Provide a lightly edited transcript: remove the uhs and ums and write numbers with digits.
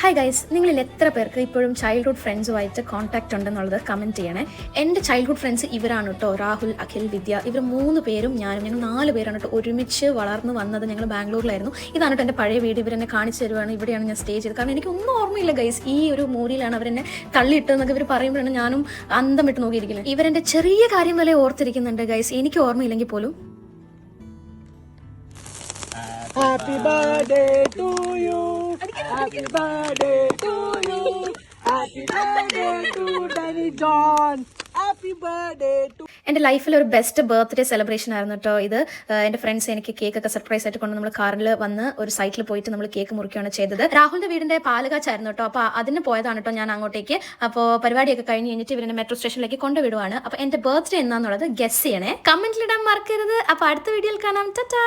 Hi guys, നിങ്ങളിൽ എത്ര പേർക്ക് ഇപ്പോഴും ചൈൽഡ്ഹുഡ് ഫ്രണ്ട്സുമായിട്ട് കോൺടാക്റ്റ് ഉണ്ടെന്നുള്ളത് കമൻറ്റ് ചെയ്യണേ. എൻ്റെ ചൈൽഡ്ഹുഡ് ഫ്രണ്ട്സ് ഇവരാണ് കേട്ടോ. രാഹുൽ, അഖിൽ, വിദ്യ. ഇവർ 3 പേരും ഞാനും, ഞങ്ങൾ 4 പേരാണ് കേട്ടോ ഒരുമിച്ച് വളർന്നു വന്നത്. ഞങ്ങൾ ബാംഗ്ലൂരിലായിരുന്നു. ഇതാണ് കേട്ടോ എൻ്റെ പഴയ വീട്. ഇവരെന്നെ കാണിച്ചു തരുവാണ്. ഇവിടെയാണ് ഞാൻ സ്റ്റേ ചെയ്തത്. കാരണം എനിക്കൊന്നും ഓർമ്മയില്ല ഗൈസ്. ഈ ഒരു മൂരിയിലാണ് അവരെന്നെ തള്ളിയിട്ടതെന്നൊക്കെ ഇവർ പറയുമ്പോഴാണ് ഞാനും അന്തം വിട്ട് നോക്കിയിരിക്കുന്നത്. ഇവരെൻ്റെ ചെറിയ കാര്യം വരെ ഓർത്തിരിക്കുന്നുണ്ട് ഗൈസ്, എനിക്ക് ഓർമ്മയില്ലെങ്കിൽ പോലും. Happy birthday to you. Happy birthday to you. Happy birthday to Danny John. Happy birthday to. എൻ്റെ ലൈഫിൽ ഒരു ബെസ്റ്റ് ബർത്ത്ഡേ സെലിബ്രേഷൻ ആയിരുന്നു കേട്ടോ ഇത്. എൻ്റെ ഫ്രണ്ട്സ് എനിക്ക് കേക്കൊക്കെ സർപ്രൈസ് ആയിട്ട് കൊണ്ട് നമ്മൾ കാറിൽ വന്ന് ഒരു സൈറ്റിൽ പോയിട്ട് നമ്മൾ കേക്ക് മുറിക്കുകയാണ് ചെയ്തത്. രാഹുലിന്റെ വീടിന്റെ പാലകാച്ചായിരുന്നു കേട്ടോ. അപ്പോൾ അതിന് പോയതാണ് കേട്ടോ ഞാൻ അങ്ങോട്ടേക്ക്. അപ്പോൾ പരിപാടിയൊക്കെ കഴിഞ്ഞ് കഴിഞ്ഞിട്ട് ഇവരെ മെട്രോ സ്റ്റേഷനിലേക്ക് കൊണ്ടുവിടുവാണ്. അപ്പോൾ എൻ്റെ ബർത്ത്ഡേ എന്നാന്നുള്ളത് ഗസ് ചെയ്യണേ, കമന്റിലിടാൻ മറക്കരുത്. അപ്പോൾ അടുത്ത വീഡിയോയിൽ കാണാം. ടാറ്റാ.